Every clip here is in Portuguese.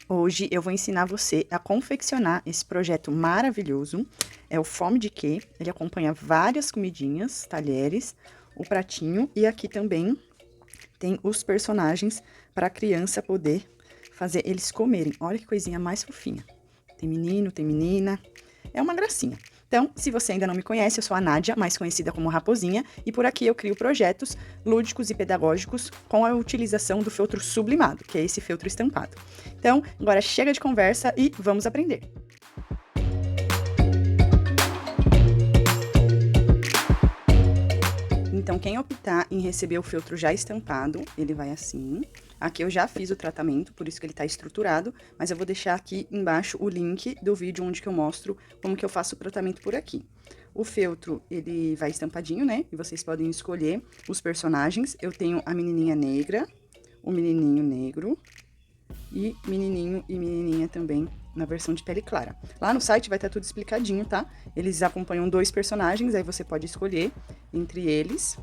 Hoje eu vou ensinar você a confeccionar esse projeto maravilhoso. É o Fome de Quê? Ele acompanha várias comidinhas, talheres, o pratinho e aqui também tem os personagens para a criança poder fazer eles comerem. Olha que coisinha mais fofinha. Tem menino, tem menina. É uma gracinha. Então, se você ainda não me conhece, eu sou a Nádia, mais conhecida como Raposinha, e por aqui eu crio projetos lúdicos e pedagógicos com a utilização do feltro sublimado, que é esse feltro estampado. Então, agora chega de conversa e vamos aprender. Então, quem optar em receber o feltro já estampado, ele vai assim. Aqui eu já fiz o tratamento, por isso que ele tá estruturado, mas eu vou deixar aqui embaixo o link do vídeo onde que eu mostro como que eu faço o tratamento por aqui. O feltro, ele vai estampadinho, né? E vocês podem escolher os personagens. Eu tenho a menininha negra, o menininho negro e menininho e menininha também na versão de pele clara. Lá no site vai estar tudo explicadinho, tá? Eles acompanham 2 personagens, aí você pode escolher entre eles.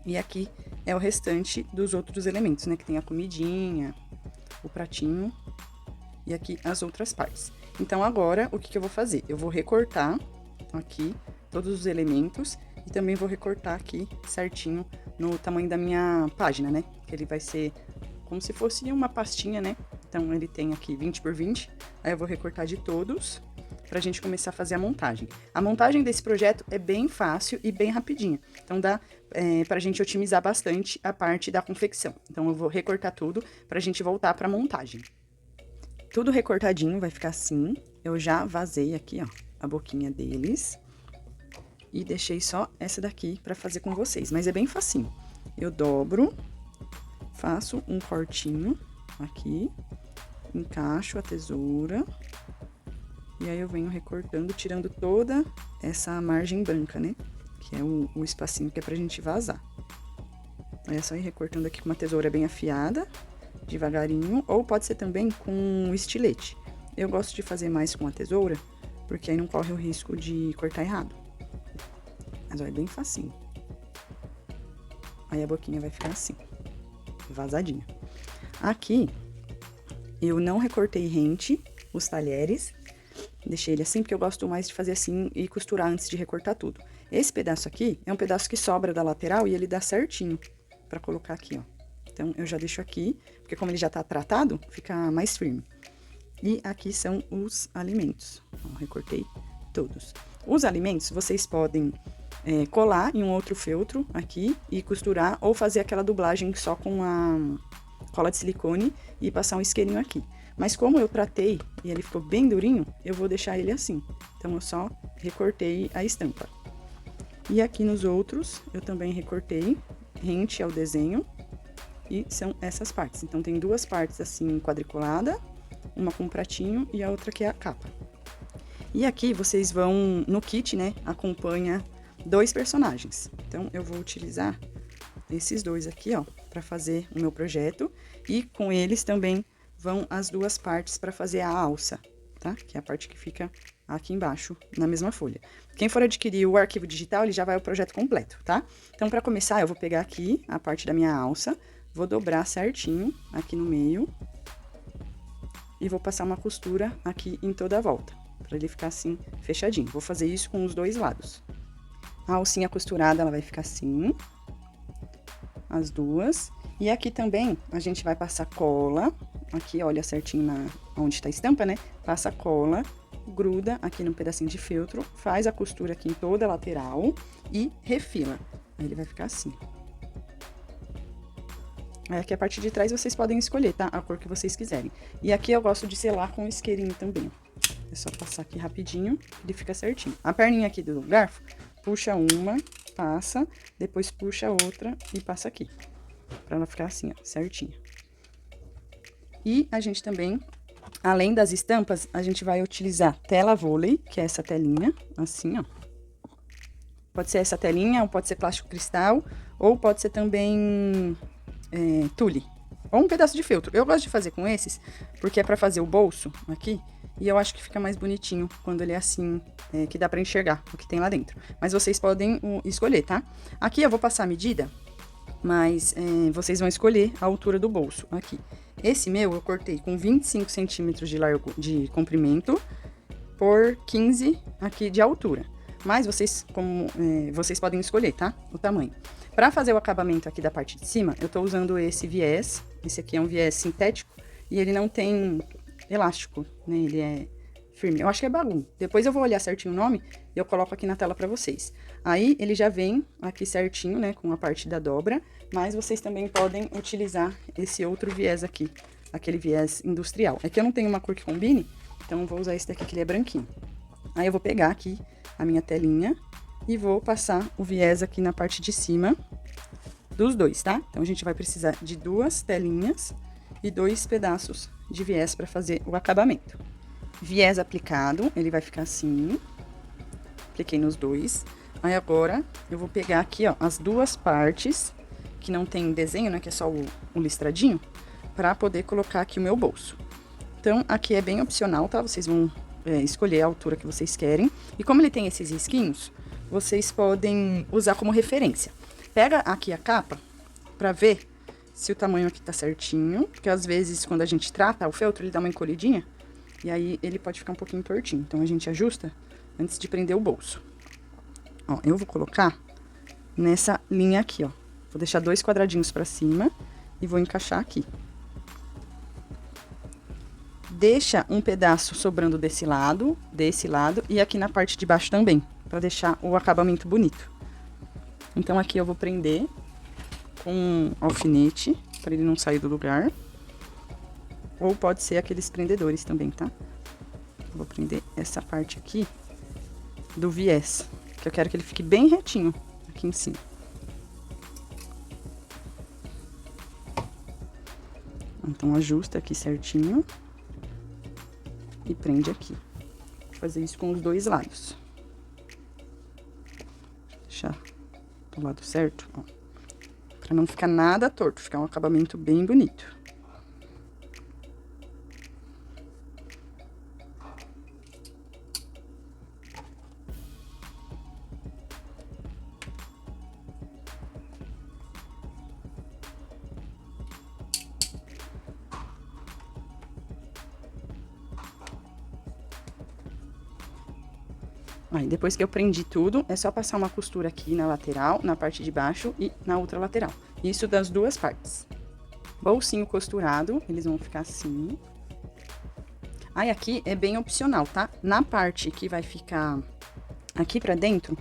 E aqui é o restante dos outros elementos, né? Que tem a comidinha, o pratinho e aqui as outras partes. Então, agora, o que que eu vou fazer? Eu vou recortar aqui todos os elementos e também vou recortar aqui certinho no tamanho da minha página, né? Que ele vai ser como se fosse uma pastinha, né? Então, ele tem aqui 20 por 20. Aí eu vou recortar de todos pra gente começar a fazer a montagem. A montagem desse projeto é bem fácil e bem rapidinha. Então, dá pra gente otimizar bastante a parte da confecção. Então, eu vou recortar tudo pra gente voltar pra montagem. Tudo recortadinho, vai ficar assim. Eu já vazei aqui, ó, a boquinha deles. E deixei só essa daqui pra fazer com vocês. Mas é bem facinho. Eu dobro, faço um cortinho aqui, encaixo a tesoura. E aí eu venho recortando, tirando toda essa margem branca, né? Que é o espacinho que é pra gente vazar. Aí é só ir recortando aqui com uma tesoura bem afiada, devagarinho, ou pode ser também com um estilete. Eu gosto de fazer mais com a tesoura, porque aí não corre o risco de cortar errado. Mas olha, é bem facinho. Aí a boquinha vai ficar assim, vazadinha. Aqui, eu não recortei rente, os talheres. Deixei ele assim, porque eu gosto mais de fazer assim e costurar antes de recortar tudo. Esse pedaço aqui é um pedaço que sobra da lateral e ele dá certinho pra colocar aqui, ó. Então, eu já deixo aqui, porque como ele já tá tratado, fica mais firme. E aqui são os alimentos. Ó, recortei todos. Os alimentos, vocês podem colar em um outro feltro aqui e costurar, ou fazer aquela dublagem só com a cola de silicone e passar um isqueirinho aqui. Mas como eu tratei e ele ficou bem durinho, eu vou deixar ele assim. Então, eu só recortei a estampa. E aqui nos outros, eu também recortei rente ao desenho. E são essas partes. Então, tem 2 partes assim quadriculada, uma com pratinho e a outra que é a capa. E aqui vocês vão, no kit, né, acompanha 2 personagens. Então, eu vou utilizar esses 2 aqui, ó, pra fazer o meu projeto. E com eles também vão as 2 partes para fazer a alça, tá? Que é a parte que fica aqui embaixo, na mesma folha. Quem for adquirir o arquivo digital, ele já vai ao projeto completo, tá? Então, para começar, eu vou pegar aqui a parte da minha alça, vou dobrar certinho aqui no meio e vou passar uma costura aqui em toda a volta, para ele ficar assim, fechadinho. Vou fazer isso com os 2 lados. A alcinha costurada, ela vai ficar assim, as 2. E aqui também, a gente vai passar cola. Aqui, olha certinho onde tá a estampa, né? Passa cola, gruda aqui num pedacinho de feltro, faz a costura aqui em toda a lateral e refila. Aí ele vai ficar assim. Aí aqui a parte de trás vocês podem escolher, tá? A cor que vocês quiserem. E aqui eu gosto de selar com isqueirinho também. É só passar aqui rapidinho, ele fica certinho. A perninha aqui do garfo, puxa uma, passa, depois puxa outra e passa aqui. Pra ela ficar assim, ó, certinho. E a gente também, além das estampas, a gente vai utilizar tela vôlei, que é essa telinha, assim, ó. Pode ser essa telinha, ou pode ser plástico cristal, ou pode ser também tule, ou um pedaço de feltro. Eu gosto de fazer com esses, porque é pra fazer o bolso aqui, e eu acho que fica mais bonitinho quando ele é assim, que dá pra enxergar o que tem lá dentro. Mas vocês podem escolher, tá? Aqui eu vou passar a medida mas vocês vão escolher a altura do bolso aqui. Esse meu eu cortei com 25 centímetros de comprimento por 15 aqui de altura. Mas vocês, vocês podem escolher, tá? O tamanho. Para fazer o acabamento aqui da parte de cima, eu tô usando esse viés. Esse aqui é um viés sintético e ele não tem elástico, né? Ele é firme. Eu acho que é Balloon. Depois eu vou olhar certinho o nome e eu coloco aqui na tela para vocês. Aí ele já vem aqui certinho, né, com a parte da dobra, mas vocês também podem utilizar esse outro viés aqui, aquele viés industrial. É que eu não tenho uma cor que combine, então eu vou usar esse daqui que ele é branquinho. Aí eu vou pegar aqui a minha telinha e vou passar o viés aqui na parte de cima dos dois, tá? Então a gente vai precisar de 2 telinhas e 2 pedaços de viés para fazer o acabamento. Viés aplicado, ele vai ficar assim. Apliquei nos dois. Aí agora eu vou pegar aqui, ó, as 2 partes que não tem desenho, né, que é só o listradinho, para poder colocar aqui o meu bolso. Então aqui é bem opcional, tá? Vocês vão escolher a altura que vocês querem. E como ele tem esses risquinhos, vocês podem usar como referência. Pega aqui a capa para ver se o tamanho aqui tá certinho, porque às vezes quando a gente trata o feltro, ele dá uma encolhidinha. E aí, ele pode ficar um pouquinho tortinho. Então, a gente ajusta antes de prender o bolso. Ó, eu vou colocar nessa linha aqui, ó. Vou deixar 2 quadradinhos pra cima e vou encaixar aqui. Deixa um pedaço sobrando desse lado e aqui na parte de baixo também, pra deixar o acabamento bonito. Então, aqui eu vou prender com um alfinete, pra ele não sair do lugar. Ou pode ser aqueles prendedores também, tá? Vou prender essa parte aqui do viés, que eu quero que ele fique bem retinho aqui em cima. Então, ajusta aqui certinho e prende aqui. Vou fazer isso com os 2 lados. Deixar do lado certo, ó. Pra não ficar nada torto, ficar um acabamento bem bonito. Aí, depois que eu prendi tudo, é só passar uma costura aqui na lateral, na parte de baixo e na outra lateral. Isso das 2 partes. Bolsinho costurado, eles vão ficar assim. Aí, aqui é bem opcional, tá? Na parte que vai ficar aqui pra dentro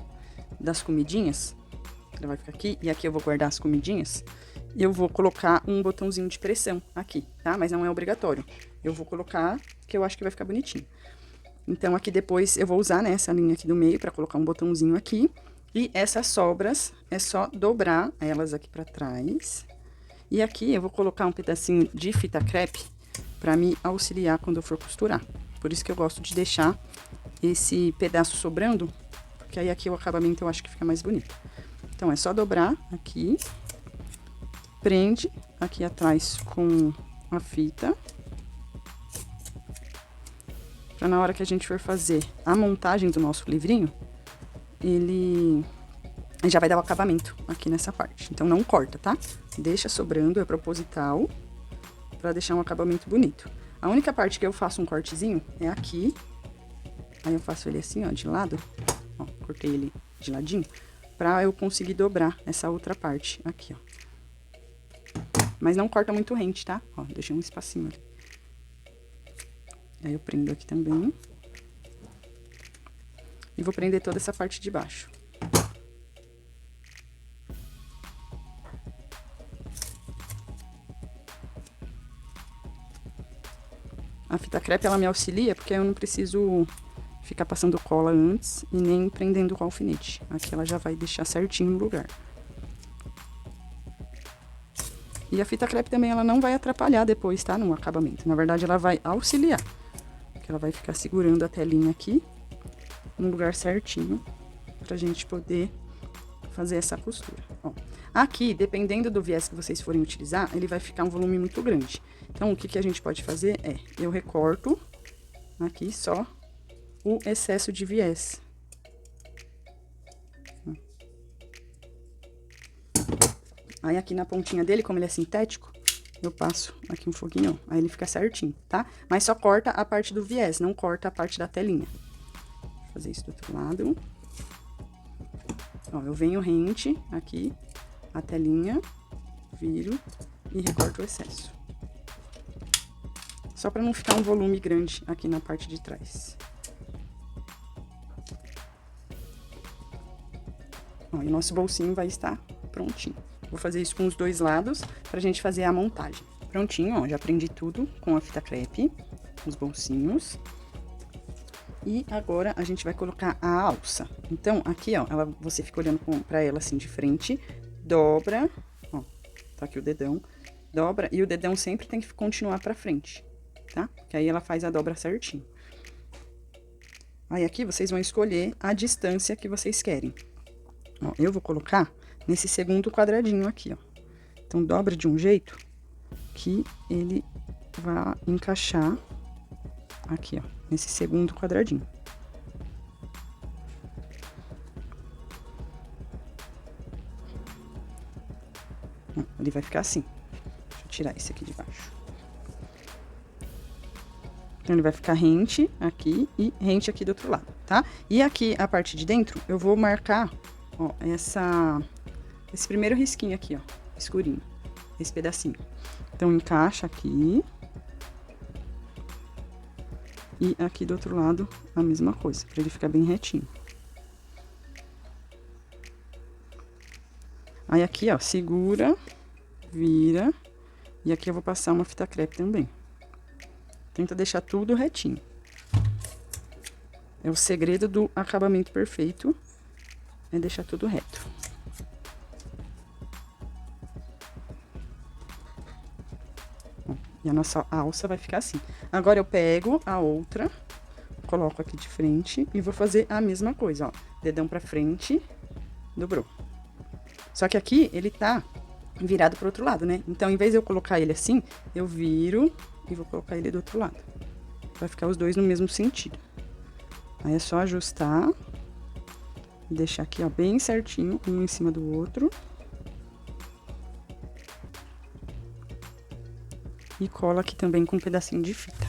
das comidinhas, ela vai ficar aqui, e aqui eu vou guardar as comidinhas, eu vou colocar um botãozinho de pressão aqui, tá? Mas não é obrigatório. Eu vou colocar, que eu acho que vai ficar bonitinho. Então, aqui depois eu vou usar, né, essa linha aqui do meio pra colocar um botãozinho aqui. E essas sobras é só dobrar elas aqui pra trás. E aqui eu vou colocar um pedacinho de fita crepe pra me auxiliar quando eu for costurar. Por isso que eu gosto de deixar esse pedaço sobrando, porque aí aqui o acabamento eu acho que fica mais bonito. Então, é só dobrar aqui, prende aqui atrás com a fita. Pra na hora que a gente for fazer a montagem do nosso livrinho, ele já vai dar o acabamento aqui nessa parte. Então, não corta, tá? Deixa sobrando, é proposital, pra deixar um acabamento bonito. A única parte que eu faço um cortezinho é aqui. Aí eu faço ele assim, ó, de lado. Ó, cortei ele de ladinho, pra eu conseguir dobrar essa outra parte aqui, ó. Mas não corta muito rente, tá? Ó, deixei um espacinho ali. Aí eu prendo aqui também. E vou prender toda essa parte de baixo. A fita crepe, ela me auxilia, porque eu não preciso ficar passando cola antes e nem prendendo com alfinete. Aqui ela já vai deixar certinho no lugar. E a fita crepe também, ela não vai atrapalhar depois, tá? No acabamento. Na verdade, ela vai auxiliar. Que ela vai ficar segurando a telinha aqui no lugar certinho pra gente poder fazer essa costura. Ó, aqui, dependendo do viés que vocês forem utilizar, ele vai ficar um volume muito grande. Então, o que que a gente pode fazer é, eu recorto aqui só o excesso de viés. Aí aqui na pontinha dele, como ele é sintético, eu passo aqui um foguinho, ó, aí ele fica certinho, tá? Mas só corta a parte do viés, não corta a parte da telinha. Vou fazer isso do outro lado. Ó, eu venho rente aqui, a telinha, viro e recorto o excesso. Só pra não ficar um volume grande aqui na parte de trás. Ó, e o nosso bolsinho vai estar prontinho. Vou fazer isso com os dois lados pra gente fazer a montagem. Prontinho, ó, já prendi tudo com a fita crepe, os bolsinhos. E agora a gente vai colocar a alça. Então, aqui, ó, você fica olhando pra ela assim de frente, dobra, ó, tá aqui o dedão, dobra, e o dedão sempre tem que continuar pra frente, tá? Que aí ela faz a dobra certinho. Aí aqui vocês vão escolher a distância que vocês querem. Ó, eu vou colocar nesse segundo quadradinho aqui, ó. Então, dobra de um jeito que ele vai encaixar aqui, ó, nesse segundo quadradinho. Ele vai ficar assim. Deixa eu tirar esse aqui de baixo. Então, ele vai ficar rente aqui e rente aqui do outro lado, tá? E aqui, a parte de dentro, eu vou marcar, ó, esse primeiro risquinho aqui, ó, escurinho. Esse pedacinho. Então, encaixa aqui. E aqui do outro lado, a mesma coisa, pra ele ficar bem retinho. Aí aqui, ó, segura, vira. E aqui eu vou passar uma fita crepe também. Tenta deixar tudo retinho. É o segredo do acabamento perfeito, é deixar tudo reto. E a nossa alça vai ficar assim. Agora eu pego a outra, coloco aqui de frente e vou fazer a mesma coisa, ó. Dedão pra frente, dobrou. Só que aqui ele tá virado pro outro lado, né? Então, em vez de eu colocar ele assim, eu viro e vou colocar ele do outro lado. Vai ficar os dois no mesmo sentido. Aí é só ajustar e deixar aqui, ó, bem certinho, um em cima do outro. E cola aqui também com um pedacinho de fita.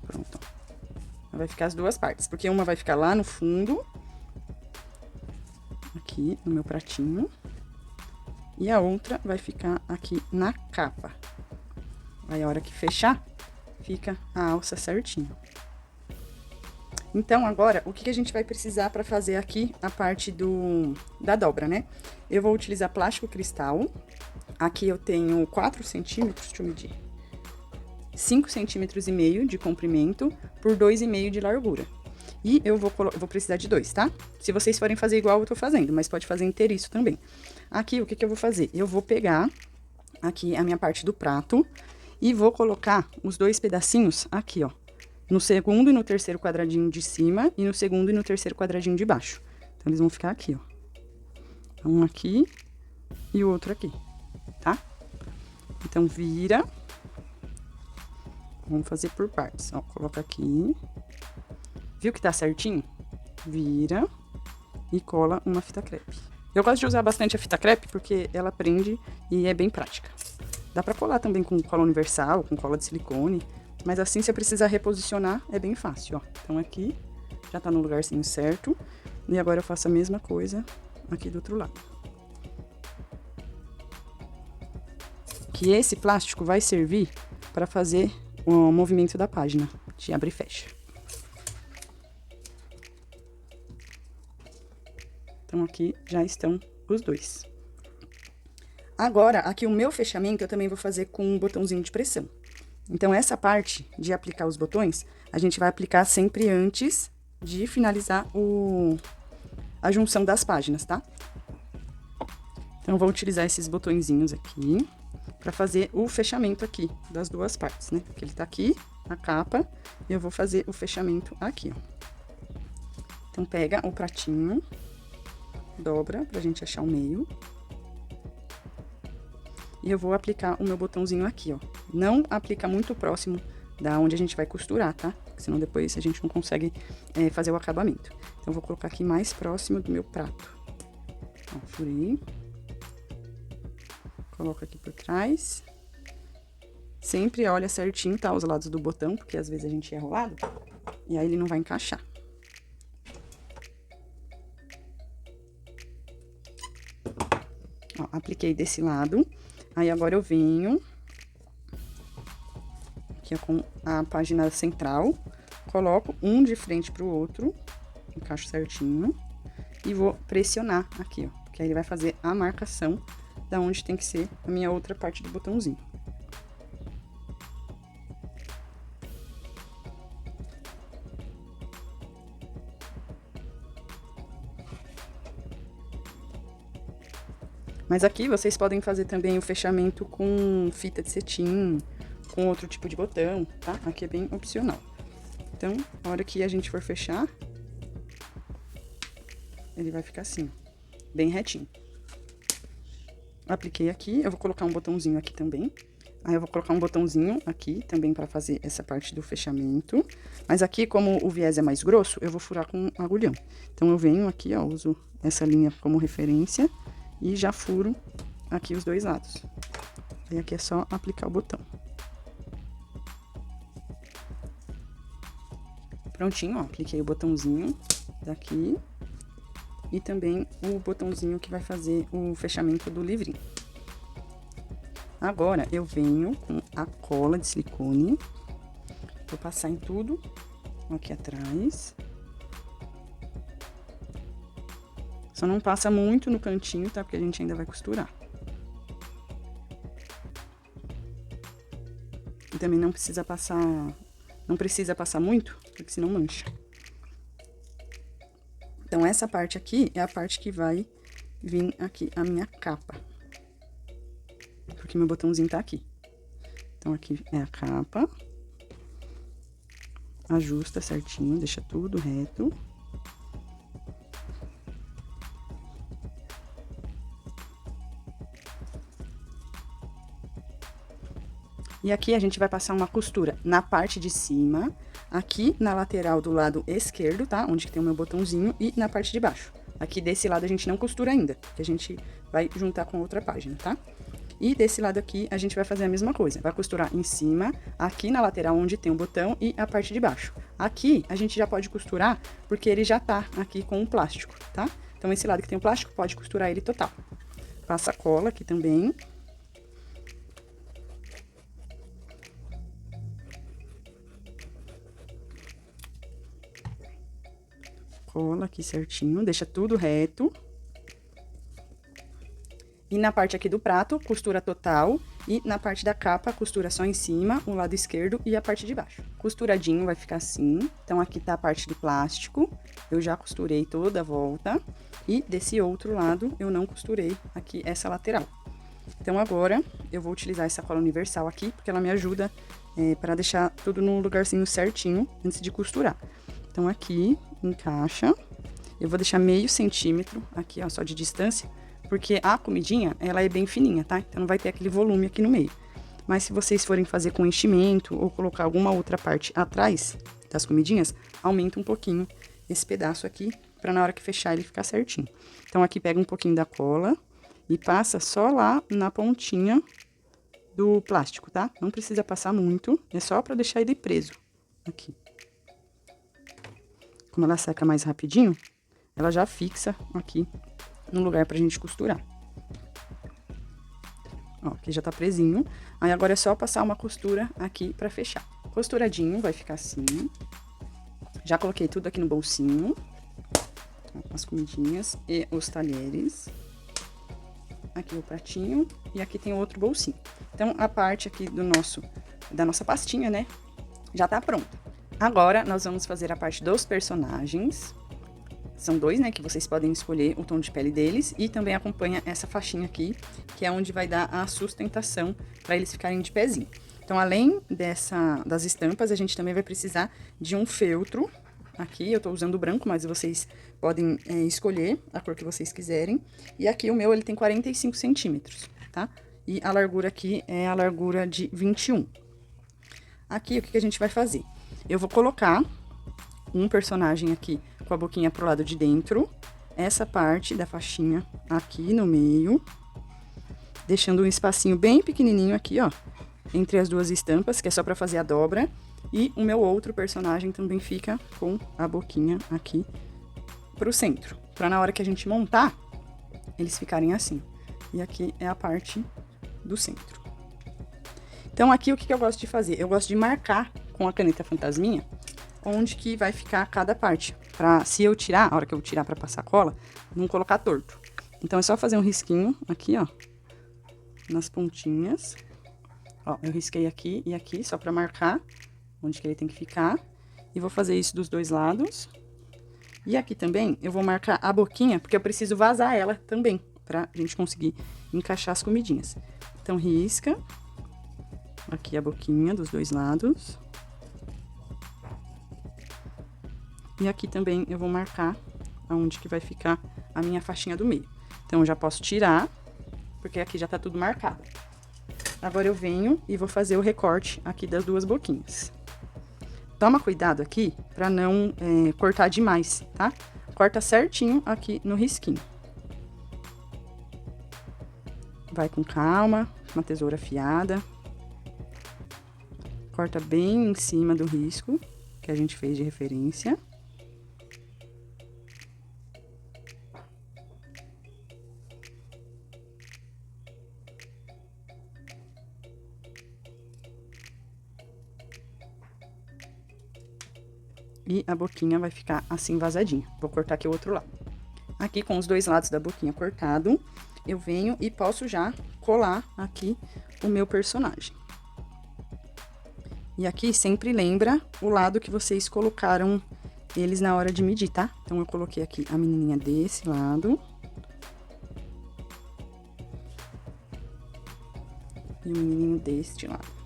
Pronto. Vai ficar as duas partes, porque uma vai ficar lá no fundo, aqui no meu pratinho. E a outra vai ficar aqui na capa. Aí, a hora que fechar, fica a alça certinho. Então, agora, o que a gente vai precisar para fazer aqui a parte da dobra, né? Eu vou utilizar plástico cristal. Aqui eu tenho 4 centímetros, deixa eu medir. 5,5 centímetros de comprimento por 2,5 de largura. E eu vou precisar de 2, tá? Se vocês forem fazer igual eu tô fazendo, mas pode fazer inteiriço também. Aqui, o que eu vou fazer? Eu vou pegar aqui a minha parte do prato e vou colocar os dois pedacinhos aqui, ó. No segundo e no terceiro quadradinho de cima e no segundo e no terceiro quadradinho de baixo. Então, eles vão ficar aqui, ó. Um aqui e o outro aqui, tá? Então, vira. Vamos fazer por partes, ó. Coloca aqui. Viu que tá certinho? Vira e cola uma fita crepe. Eu gosto de usar bastante a fita crepe porque ela prende e é bem prática. Dá pra colar também com cola universal, com cola de silicone, mas assim, se eu precisar reposicionar, é bem fácil, ó. Então, aqui já tá no lugarzinho certo. E agora eu faço a mesma coisa aqui do outro lado. Que esse plástico vai servir para fazer o movimento da página, de abre e fecha. Então, aqui já estão os dois. Agora, aqui o meu fechamento eu também vou fazer com um botãozinho de pressão. Então, essa parte de aplicar os botões, a gente vai aplicar sempre antes de finalizar a junção das páginas, tá? Então, eu vou utilizar esses botõezinhos aqui para fazer o fechamento aqui das duas partes, né? Porque ele tá aqui, a capa, e eu vou fazer o fechamento aqui, ó. Então, pega o pratinho, dobra pra gente achar o meio. E eu vou aplicar o meu botãozinho aqui, ó. Não aplica muito próximo da onde a gente vai costurar, tá? Porque senão depois a gente não consegue fazer o acabamento. Então, eu vou colocar aqui mais próximo do meu prato. Ó, furei. Coloco aqui por trás. Sempre olha certinho, tá? Os lados do botão, porque às vezes a gente erra o lado. E aí ele não vai encaixar. Ó, apliquei desse lado. Aí agora eu venho aqui ó, com a página central, coloco um de frente pro outro, encaixo certinho e vou pressionar aqui, ó, porque aí ele vai fazer a marcação da onde tem que ser a minha outra parte do botãozinho. Mas aqui vocês podem fazer também o fechamento com fita de cetim, com outro tipo de botão, tá? Aqui é bem opcional. Então, na hora que a gente for fechar, ele vai ficar assim, bem retinho. Apliquei aqui, eu vou colocar um botãozinho aqui também. Aí eu vou colocar um botãozinho aqui também pra fazer essa parte do fechamento. Mas aqui, como o viés é mais grosso, eu vou furar com um agulhão. Então, eu venho aqui, ó, uso essa linha como referência e já furo aqui os dois lados. E aqui é só aplicar o botão. Prontinho, ó, apliquei o botãozinho daqui e também o botãozinho que vai fazer o fechamento do livrinho. Agora, eu venho com a cola de silicone, vou passar em tudo aqui atrás. Só não passa muito no cantinho, tá? Porque a gente ainda vai costurar. E também não precisa passar muito, porque senão mancha. Então, essa parte aqui é a parte que vai vir aqui a minha capa. Porque meu botãozinho tá aqui. Então, aqui é a capa. Ajusta certinho, deixa tudo reto. E aqui a gente vai passar uma costura na parte de cima, aqui na lateral do lado esquerdo, tá? Onde que tem o meu botãozinho, e na parte de baixo. Aqui desse lado a gente não costura ainda, porque a gente vai juntar com outra página, tá? E desse lado aqui a gente vai fazer a mesma coisa. Vai costurar em cima, aqui na lateral onde tem o botão e a parte de baixo. Aqui a gente já pode costurar, porque ele já tá aqui com o plástico, tá? Então esse lado que tem o plástico pode costurar ele total. Passa cola aqui também. Cola aqui certinho, deixa tudo reto. E na parte aqui do prato, costura total. E na parte da capa, costura só em cima, o lado esquerdo e a parte de baixo. Costuradinho vai ficar assim. Então, aqui tá a parte do plástico. Eu já costurei toda a volta. E desse outro lado, eu não costurei aqui essa lateral. Então, agora, eu vou utilizar essa cola universal aqui, porque ela me ajuda para deixar tudo no lugarzinho certinho antes de costurar. Então, aqui, encaixa. Eu vou deixar meio centímetro aqui, ó, só de distância, porque a comidinha, ela é bem fininha, tá? Então, não vai ter aquele volume aqui no meio. Mas, se vocês forem fazer com enchimento ou colocar alguma outra parte atrás das comidinhas, aumenta um pouquinho esse pedaço aqui, pra na hora que fechar ele ficar certinho. Então, aqui pega um pouquinho da cola e passa só lá na pontinha do plástico, tá? Não precisa passar muito, é só pra deixar ele preso aqui. Como ela seca mais rapidinho, ela já fixa aqui no lugar pra gente costurar. Ó, aqui já tá presinho. Aí, agora é só passar uma costura aqui pra fechar. Costuradinho, vai ficar assim. Já coloquei tudo aqui no bolsinho. As comidinhas e os talheres. Aqui o pratinho e aqui tem outro bolsinho. Então, a parte aqui da nossa pastinha, né, já tá pronta. Agora, nós vamos fazer a parte dos personagens. São dois, né, que vocês podem escolher o tom de pele deles. E também acompanha essa faixinha aqui, que é onde vai dar a sustentação para eles ficarem de pezinho. Então, além das estampas, a gente também vai precisar de um feltro. Aqui eu tô usando o branco, mas vocês podem escolher a cor que vocês quiserem. E aqui o meu, ele tem 45 centímetros, tá? e a largura aqui é a largura de 21. Aqui, o que a gente vai fazer? Eu vou colocar um personagem aqui com a boquinha pro lado de dentro, essa parte da faixinha aqui no meio, deixando um espacinho bem pequenininho aqui, ó, entre as duas estampas, que é só pra fazer a dobra. E o meu outro personagem também fica com a boquinha aqui pro centro, pra na hora que a gente montar, eles ficarem assim. E aqui é a parte do centro. Então, aqui o que eu gosto de fazer? Eu gosto de marcar com a caneta fantasminha onde que vai ficar cada parte. Pra, se eu tirar, a hora que eu tirar pra passar cola, não colocar torto. Então, é só fazer um risquinho aqui, ó, nas pontinhas. Ó, eu risquei aqui e aqui, só pra marcar onde que ele tem que ficar. E vou fazer isso dos dois lados. E aqui também, eu vou marcar a boquinha, porque eu preciso vazar ela também, pra gente conseguir encaixar as comidinhas. Então, risca aqui a boquinha dos dois lados. E aqui também eu vou marcar aonde que vai ficar a minha faixinha do meio. Então, eu já posso tirar, porque aqui já tá tudo marcado. Agora, eu venho e vou fazer o recorte aqui das duas boquinhas. Toma cuidado aqui pra não cortar demais, tá? Corta certinho aqui no risquinho. Vai com calma, uma tesoura afiada. Corta bem em cima do risco que a gente fez de referência. E a boquinha vai ficar assim vazadinha. Vou cortar aqui o outro lado. Aqui com os dois lados da boquinha cortado, eu venho e posso já colar aqui o meu personagem. E aqui sempre lembra o lado que vocês colocaram eles na hora de medir, tá? Então, eu coloquei aqui a menininha desse lado. E o menininho deste lado.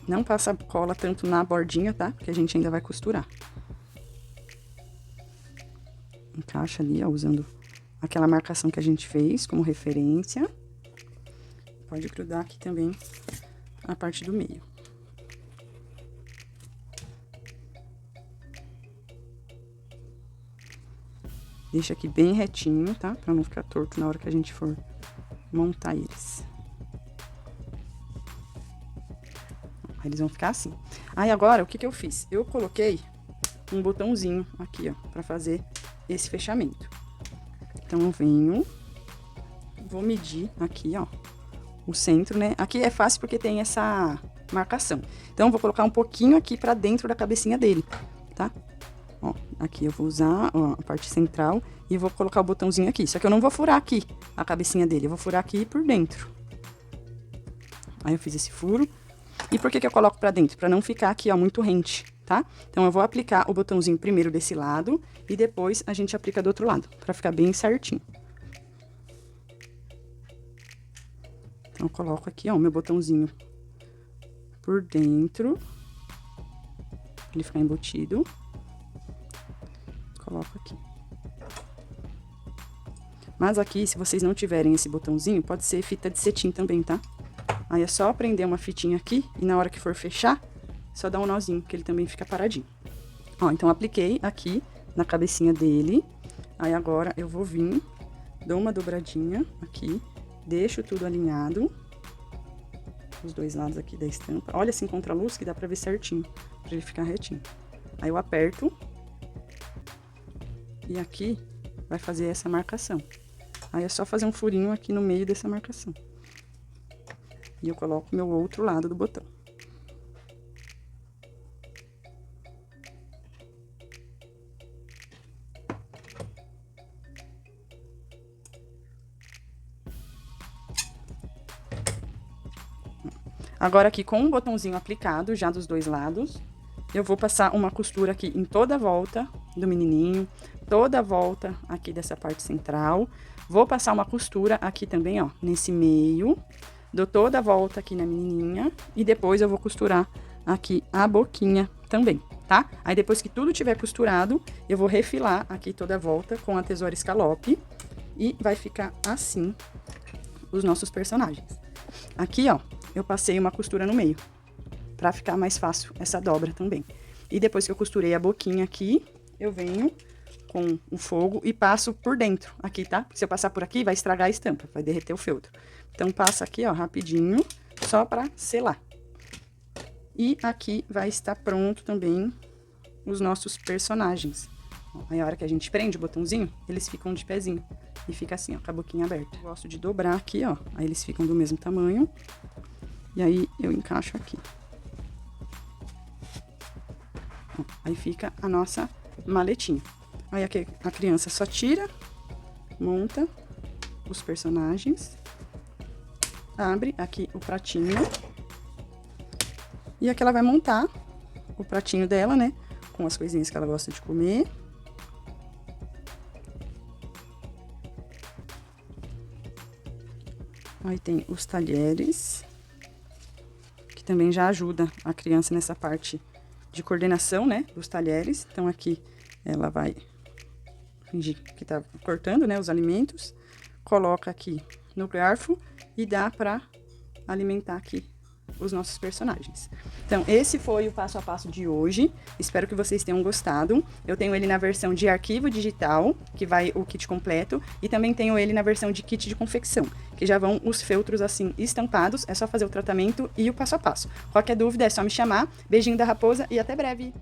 Não passa cola tanto na bordinha, tá? Porque a gente ainda vai costurar. Encaixa ali, ó, usando aquela marcação que a gente fez como referência. Pode grudar aqui também a parte do meio. Deixa aqui bem retinho, tá? Pra não ficar torto na hora que a gente for montar eles. Aí eles vão ficar assim. Aí agora, o que que eu fiz? Eu coloquei um botãozinho aqui, ó, pra fazer esse fechamento. Então, eu venho, vou medir aqui, ó, o centro, né? Aqui é fácil porque tem essa marcação. Então, eu vou colocar um pouquinho aqui pra dentro da cabecinha dele, tá? Ó, aqui eu vou usar, ó, a parte central e vou colocar o botãozinho aqui. Só que eu não vou furar aqui a cabecinha dele, eu vou furar aqui por dentro. Aí, eu fiz esse furo. E por que que eu coloco pra dentro? Pra não ficar aqui, ó, muito rente, tá? Então, eu vou aplicar o botãozinho primeiro desse lado e depois a gente aplica do outro lado, pra ficar bem certinho. Então, eu coloco aqui, ó, o meu botãozinho por dentro, pra ele ficar embutido. Coloco aqui. Mas aqui, se vocês não tiverem esse botãozinho, pode ser fita de cetim também, tá? Aí é só prender uma fitinha aqui e na hora que for fechar, só dá um nozinho, que ele também fica paradinho. Ó, então apliquei aqui na cabecinha dele. Aí agora eu vou vir, dou uma dobradinha aqui, deixo tudo alinhado. Os dois lados aqui da estampa. Olha assim contra a luz que dá pra ver certinho, pra ele ficar retinho. Aí eu aperto. E aqui vai fazer essa marcação. Aí é só fazer um furinho aqui no meio dessa marcação. E eu coloco o meu outro lado do botão. Agora, aqui com o botãozinho aplicado, já dos dois lados, eu vou passar uma costura aqui em toda a volta do menininho, toda a volta aqui dessa parte central. Vou passar uma costura aqui também, ó, nesse meio. Dou toda a volta aqui na menininha e depois eu vou costurar aqui a boquinha também. tá? Aí depois que tudo tiver costurado, eu vou refilar aqui toda a volta com a tesoura escalope e vai ficar assim os nossos personagens. Aqui, ó, eu passei uma costura no meio, pra ficar mais fácil essa dobra também. E depois que eu costurei a boquinha aqui, eu venho com o fogo e passo por dentro aqui, tá? Porque se eu passar por aqui, vai estragar a estampa, vai derreter o feltro. Então, passa aqui, ó, rapidinho, só pra selar. E aqui vai estar pronto também os nossos personagens. Aí, a hora que a gente prende o botãozinho, eles ficam de pezinho. E fica assim, ó, com a boquinha aberta. Eu gosto de dobrar aqui, ó, aí eles ficam do mesmo tamanho. E aí, eu encaixo aqui. Ó, aí fica a nossa maletinha. Aí aqui a criança só tira, monta os personagens, abre aqui o pratinho. E aqui ela vai montar o pratinho dela, né? Com as coisinhas que ela gosta de comer. Aí tem os talheres, que também já ajuda a criança nessa parte de coordenação, né? Dos talheres. Então, aqui ela vai fingir que tá cortando, né? Os alimentos. Coloca aqui no garfo e dá pra alimentar aqui os nossos personagens. Então, esse foi o passo a passo de hoje. Espero que vocês tenham gostado. Eu tenho ele na versão de arquivo digital, que vai o kit completo, e também tenho ele na versão de kit de confecção, que já vão os feltros assim estampados. É só fazer o tratamento e o passo a passo. Qualquer dúvida é só me chamar. Beijinho da raposa e até breve!